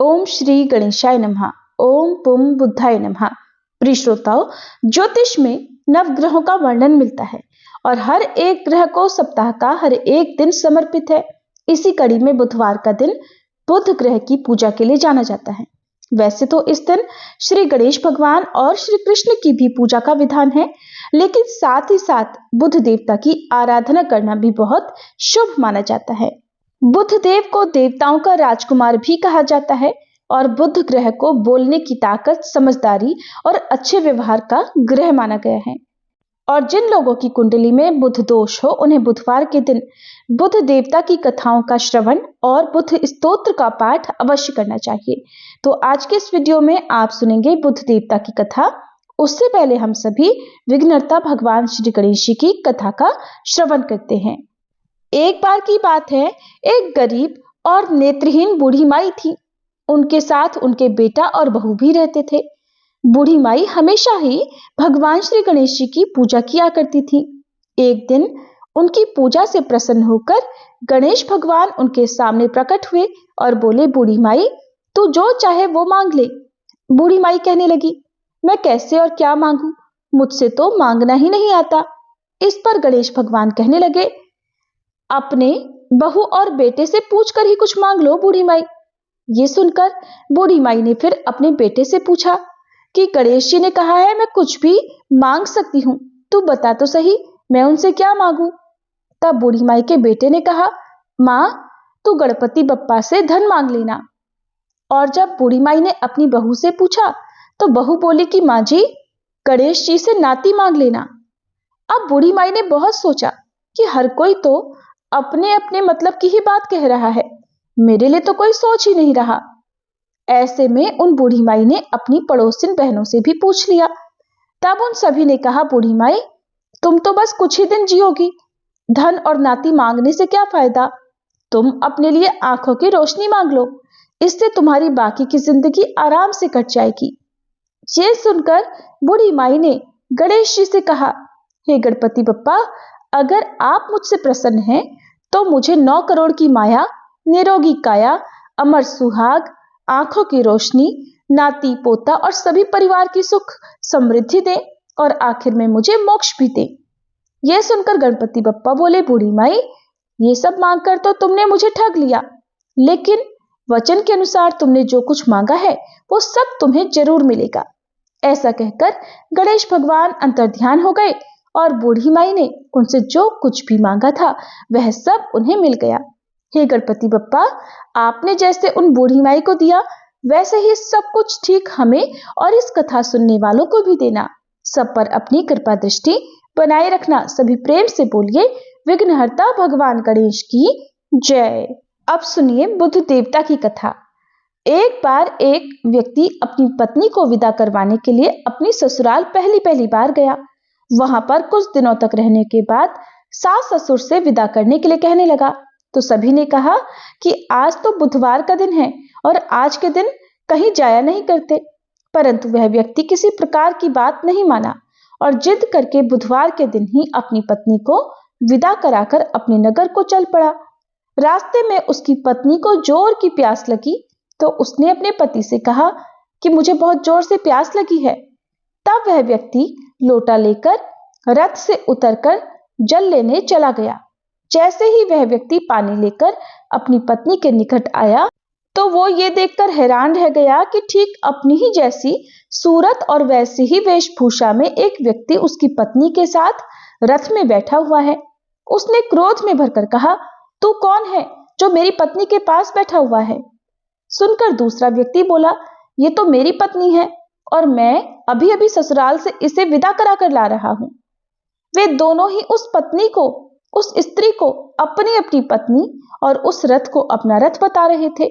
ओम श्री गणेशाय नमः। ओम पुम बुद्धाय नमः। प्रिय श्रोताओं, ज्योतिष में नवग्रहों का वर्णन मिलता है और हर एक ग्रह को सप्ताह का हर एक दिन समर्पित है। इसी कड़ी में बुधवार का दिन बुध ग्रह की पूजा के लिए जाना जाता है। वैसे तो इस दिन श्री गणेश भगवान और श्री कृष्ण की भी पूजा का विधान है, लेकिन साथ ही साथ बुध देवता की आराधना करना भी बहुत शुभ माना जाता है। बुध देव को देवताओं का राजकुमार भी कहा जाता है और बुध ग्रह को बोलने की ताकत, समझदारी और अच्छे व्यवहार का ग्रह माना गया है। और जिन लोगों की कुंडली में बुध दोष हो, उन्हें बुधवार के दिन बुध देवता की कथाओं का श्रवण और बुध स्तोत्र का पाठ अवश्य करना चाहिए। तो आज के इस वीडियो में आप सुनेंगे बुध देवता की कथा। उससे पहले हम सभी विघ्नहर्ता भगवान श्री गणेश जी की कथा का श्रवण करते हैं। एक बार की बात है, एक गरीब और नेत्रहीन बूढ़ी माई थी। उनके साथ उनके बेटा और बहू भी रहते थे। बूढ़ी माई हमेशा ही भगवान श्री गणेश जी की पूजा किया करती थी। एक दिन उनकी पूजा से प्रसन्न होकर गणेश भगवान उनके सामने प्रकट हुए और बोले, बूढ़ी माई, तू जो चाहे वो मांग ले। बूढ़ी माई कहने लगी, मैं कैसे और क्या मांगू, मुझसे तो मांगना ही नहीं आता। इस पर गणेश भगवान कहने लगे, अपने बहू और बेटे से पूछकर ही कुछ मांग लो बूढ़ी माई। ये सुनकर बूढ़ी माई ने फिर अपने बेटे से पूछा कि गणेश जी ने कहा है मैं कुछ भी मांग सकती हूँ, तू बता तो सही मैं उनसे क्या मांगू। तब बूढ़ी माई के बेटे ने कहा, माँ तू गणपति बप्पा से धन मांग लेना। और जब बूढ़ी माई ने अपनी बहू से पूछा तो बहू बोली कि माँ जी गणेश जी से नाती मांग लेना। अब बूढ़ी माई ने बहुत सोचा कि हर कोई तो अपने अपने मतलब की ही बात कह रहा है, मेरे लिए तो कोई सोच ही नहीं रहा। ऐसे में उन बूढ़ी माई ने अपनी पड़ोसिन बहनों से भी पूछ लिया। तब उन सभी ने कहा, बूढ़ी माई तुम तो बस कुछ ही दिन जियोगी, धन और नाती मांगने से क्या फायदा। तुम अपने लिए आंखों की रोशनी मांग लो, इससे तुम्हारी बाकी की जिंदगी आराम से कट जाएगी। ये सुनकर बूढ़ी माई ने गणेश जी से कहा, हे गणपति बप्पा, अगर आप मुझसे प्रसन्न हैं तो मुझे 9 करोड़ की माया, निरोगी काया, अमर सुहाग, आंखों की रोशनी, नाती पोता और सभी परिवार की सुख समृद्धि दे और आखिर में मुझे मोक्ष भी दे। यह सुनकर गणपति बप्पा बोले, बूढ़ी माई ये सब मांगकर तो तुमने मुझे ठग लिया, लेकिन वचन के अनुसार तुमने जो कुछ मांगा है वो सब तुम्हें जरूर मिलेगा। ऐसा कहकर गणेश भगवान अंतर्ध्यान हो गए और बूढ़ी माई ने उनसे जो कुछ भी मांगा था वह सब उन्हें मिल गया। हे गणपति बप्पा, आपने जैसे उन बूढ़ी माई को दिया वैसे ही सब कुछ ठीक हमें और इस कथा सुनने वालों को भी देना। सब पर अपनी कृपा दृष्टि बनाए रखना। सभी प्रेम से बोलिए, विघ्नहर्ता भगवान गणेश की जय। अब सुनिए बुध देवता की कथा। एक बार एक व्यक्ति अपनी पत्नी को विदा करवाने के लिए अपनी ससुराल पहली बार गया। वहां पर कुछ दिनों तक रहने के बाद सास ससुर से विदा करने के लिए कहने लगा तो सभी ने कहा कि आज तो बुधवार का दिन है और आज के दिन कहीं जाया नहीं करते। परंतु वह व्यक्ति किसी प्रकार की बात नहीं माना और जिद करके बुधवार के दिन ही अपनी पत्नी को विदा कराकर अपने नगर को चल पड़ा। रास्ते में उसकी पत्नी को जोर की प्यास लगी तो उसने अपने पति से कहा कि मुझे बहुत जोर से प्यास लगी है। तब वह व्यक्ति लोटा लेकर रथ से उतरकर जल लेने चला गया। जैसे ही वह व्यक्ति पानी लेकर अपनी पत्नी के निकट आया तो वो ये देखकर हैरान रह गया कि ठीक अपनी ही जैसी सूरत और वैसी ही वेशभूषा में एक व्यक्ति उसकी पत्नी के साथ रथ में बैठा हुआ है। उसने क्रोध में भरकर कहा, तू कौन है जो मेरी पत्नी के पास बैठा हुआ है। सुनकर दूसरा व्यक्ति बोला, ये तो मेरी पत्नी है और मैं अभी अभी ससुराल से इसे विदा करा कर ला रहा हूं। वे दोनों ही उस पत्नी को, उस स्त्री को अपनी अपनी पत्नी और उस रथ को अपना रथ बता रहे थे।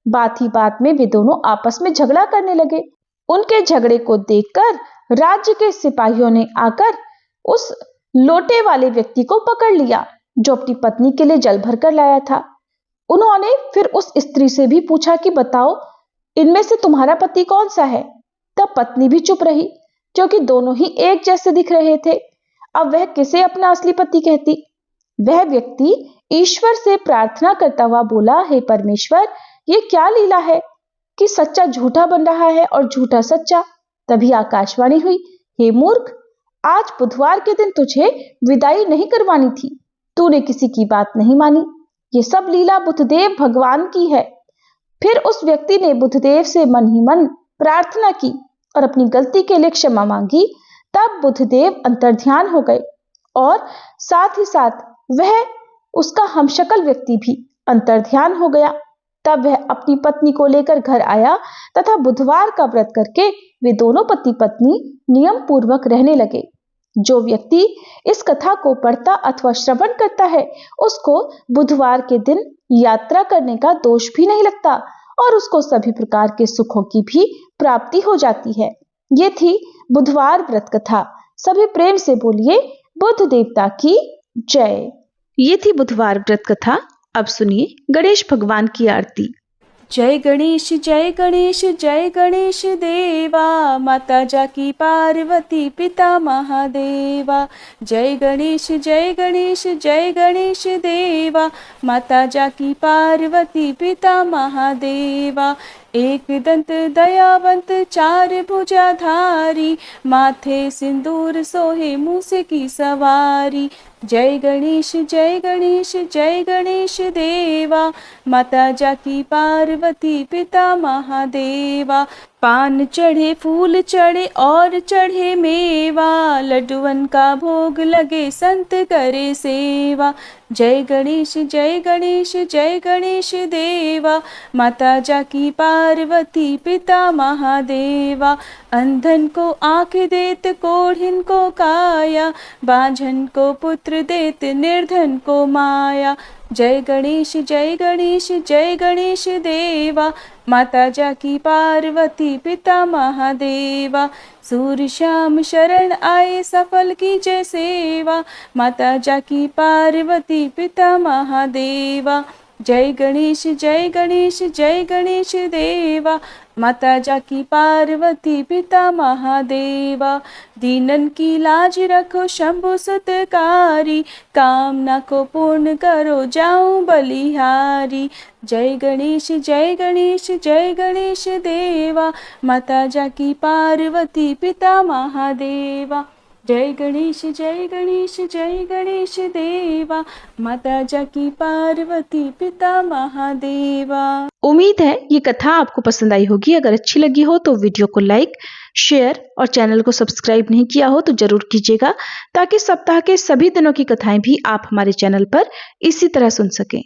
बात ही बात में वे दोनों आपस में झगड़ा करने लगे। उनके झगड़े को देखकर राज्य के सिपाहियों ने आकर उस लोटे वाले व्यक्ति को पकड़ लिया जो अपनी पत्नी के लिए जल भर कर लाया था। उन्होंने फिर उस स्त्री से भी पूछा कि बताओ इनमें से तुम्हारा पति कौन सा है। तब पत्नी भी चुप रही क्योंकि दोनों ही एक जैसे दिख रहे थे। अब वह किसे अपना असली पति कहती। वह व्यक्ति ईश्वर से प्रार्थना करता हुआ बोला, हे परमेश्वर, ये क्या लीला है, कि सच्चा झूठा बन रहा है और झूठा सच्चा। तभी आकाशवाणी हुई, हे मूर्ख, आज बुधवार के दिन तुझे विदाई नहीं करवानी थी, तूने किसी की बात नहीं मानी। ये सब लीला बुद्धदेव भगवान की है। फिर उस व्यक्ति ने बुद्धदेव से मन ही मन प्रार्थना की और अपनी गलती के लिए क्षमा मांगी। तब बुद्धदेव अंतर्ध्यान हो गए और साथ ही साथ वह उसका हमशक्ल व्यक्ति भी अंतर्ध्यान हो गया। तब वह अपनी पत्नी को लेकर घर आया तथा बुधवार का व्रत करके वे दोनों पति पत्नी नियम पूर्वक रहने लगे। जो व्यक्ति इस कथा को पढ़ता अथवा श्रवण करता है उसको बुधवार के दिन यात्रा करने का दोष भी नहीं लगता और उसको सभी प्रकार के सुखों की भी प्राप्ति हो जाती है। ये थी बुधवार व्रत कथा। सभी प्रेम से बोलिए बुद्ध देवता की जय। ये थी बुधवार व्रत कथा। अब सुनिए गणेश भगवान की आरती। जय गणेश जय गणेश जय गणेश देवा, माता जाकी पार्वती पिता महादेवा। जय गणेश जय गणेश जय गणेश देवा, माता जाकी पार्वती पिता महादेवा। एक दंत दयावंत चार भुजाधारी, माथे सिंदूर सोहे मूसे की सवारी। जय गणेश जय गणेश जय गणेश देवा, माता जाकी पार्वती पिता महादेवा। पान चढ़े फूल चढ़े और चढ़े मेवा, लड्डुअन का भोग लगे संत करे सेवा। जय गणेश जय गणेश जय गणेश देवा, माता जाकी पार्वती पिता महादेवा। अंधन को आँख देत कोढ़िन को काया, बांझन को पुत्र देत निर्धन को माया। जय गणेश जय गणेश जय गणेश देवा, माता जाकी पार्वती पिता महादेवा। सूर्य श्याम शरण आए सफल की जय सेवा, माता जाकी पार्वती पिता महादेवा। जय गणेश जय गणेश जय गणेश देवा, माता जाकी पार्वती पिता महादेवा। दीनन की लाज रखो शंभु सतकारी, कामना को पूर्ण करो जाऊं बलिहारी। जय गणेश जय गणेश जय गणेश देवा, माता जाकी पार्वती पिता महादेवा। जय गणेश जय गणेश जय गणेश देवा, माता जाकी पार्वती पिता महादेवा। उम्मीद है ये कथा आपको पसंद आई होगी। अगर अच्छी लगी हो तो वीडियो को लाइक, शेयर और चैनल को सब्सक्राइब नहीं किया हो तो जरूर कीजिएगा, ताकि सप्ताह के सभी दिनों की कथाएं भी आप हमारे चैनल पर इसी तरह सुन सकें।